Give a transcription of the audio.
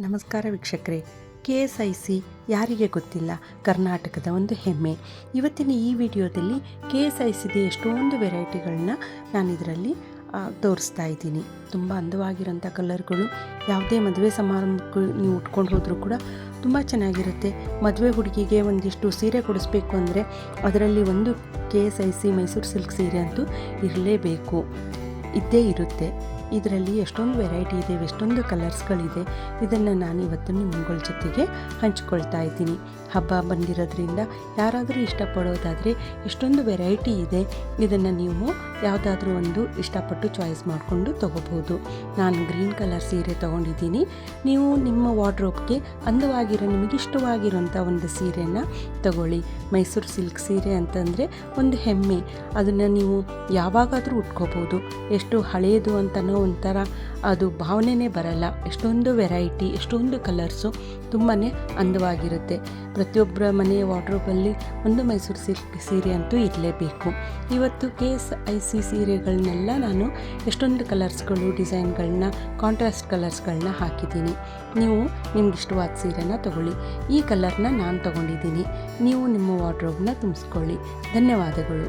ನಮಸ್ಕಾರ ವೀಕ್ಷಕರೇ. KSIC ಯಾರಿಗೆ ಗೊತ್ತಿಲ್ಲ, ಕರ್ನಾಟಕದ ಒಂದು ಹೆಮ್ಮೆ. ಇವತ್ತಿನ ಈ ವಿಡಿಯೋದಲ್ಲಿ KSICದ ಎಷ್ಟೊಂದು ವೆರೈಟಿಗಳನ್ನ ನಾನು ಇದರಲ್ಲಿ ತೋರಿಸ್ತಾ ಇದ್ದೀನಿ. ತುಂಬ ಅಂದವಾಗಿರೋಂಥ ಕಲರ್ಗಳು, ಯಾವುದೇ ಮದುವೆ ಸಮಾರಂಭಕ್ಕೂ ನೀವು ಉಟ್ಕೊಂಡು ಹೋದರೂ ಕೂಡ ತುಂಬ ಚೆನ್ನಾಗಿರುತ್ತೆ. ಮದುವೆ ಹುಡುಗಿಗೆ ಒಂದಿಷ್ಟು ಸೀರೆ ಕೊಡಿಸ್ಬೇಕು ಅಂದರೆ ಅದರಲ್ಲಿ ಒಂದು KSIC ಮೈಸೂರು ಸಿಲ್ಕ್ ಸೀರೆ ಅಂತೂ ಇರಲೇಬೇಕು, ಇದ್ದೇ ಇರುತ್ತೆ. ಇದರಲ್ಲಿ ಎಷ್ಟೊಂದು ವೆರೈಟಿ ಇದೆ, ಎಷ್ಟೊಂದು ಕಲರ್ಸ್ಗಳಿದೆ. ಇದನ್ನು ನಾನು ಇವತ್ತು ನಿಮ್ಮಗಳ ಜೊತೆಗೆ ಹಂಚ್ಕೊಳ್ತಾ ಇದ್ದೀನಿ. ಹಬ್ಬ ಬಂದಿರೋದ್ರಿಂದ ಯಾರಾದರೂ ಇಷ್ಟಪಡೋದಾದರೆ ಎಷ್ಟೊಂದು ವೆರೈಟಿ ಇದೆ. ಇದನ್ನು ನೀವು ಯಾವುದಾದ್ರೂ ಒಂದು ಇಷ್ಟಪಟ್ಟು ಚಾಯ್ಸ್ ಮಾಡಿಕೊಂಡು ತೊಗೋಬೋದು. ನಾನು ಗ್ರೀನ್ ಕಲರ್ ಸೀರೆ ತೊಗೊಂಡಿದ್ದೀನಿ. ನೀವು ನಿಮ್ಮ ವಾರ್ಡ್ರೋಬ್ಗೆ ಅಂದವಾಗಿರೋ, ನಿಮಗಿಷ್ಟವಾಗಿರೋಂಥ ಒಂದು ಸೀರೆನ ತಗೊಳ್ಳಿ. ಮೈಸೂರು ಸಿಲ್ಕ್ ಸೀರೆ ಅಂತಂದರೆ ಒಂದು ಹೆಮ್ಮೆ. ಅದನ್ನು ನೀವು ಯಾವಾಗಾದರೂ ಉಟ್ಕೋಬೋದು. ಎಷ್ಟು ಹಳೆಯದು ಅಂತನೋ ಒಂಥರ ಅದು ಭಾವನೆನೇ ಬರಲ್ಲ. ಎಷ್ಟೊಂದು ವೆರೈಟಿ, ಎಷ್ಟೊಂದು ಕಲರ್ಸು, ತುಂಬಾ ಅಂದವಾಗಿರುತ್ತೆ. ಪ್ರತಿಯೊಬ್ಬರ ಮನೆಯ ವಾರ್ಡ್ರೋಬಲ್ಲಿ ಒಂದು ಮೈಸೂರು ಸಿಲ್ಕ್ ಸೀರೆ ಅಂತೂ ಇರಲೇಬೇಕು. ಇವತ್ತು KSIC ಸೀರೆಗಳನ್ನೆಲ್ಲ ನಾನು ಎಷ್ಟೊಂದು ಕಲರ್ಸ್ಗಳು, ಡಿಸೈನ್ಗಳನ್ನ, ಕಾಂಟ್ರಾಸ್ಟ್ ಕಲರ್ಸ್ಗಳನ್ನ ಹಾಕಿದ್ದೀನಿ. ನೀವು ನಿಮ್ಗೆ ಇಷ್ಟವಾದ ಸೀರೆನ ತೊಗೊಳ್ಳಿ. ಈ ಕಲರ್ನ ನಾನು ತೊಗೊಂಡಿದ್ದೀನಿ. ನೀವು ನಿಮ್ಮ ವಾರ್ಡ್ರೋಬ್ನ ತುಂಬಿಸ್ಕೊಳ್ಳಿ. ಧನ್ಯವಾದಗಳು.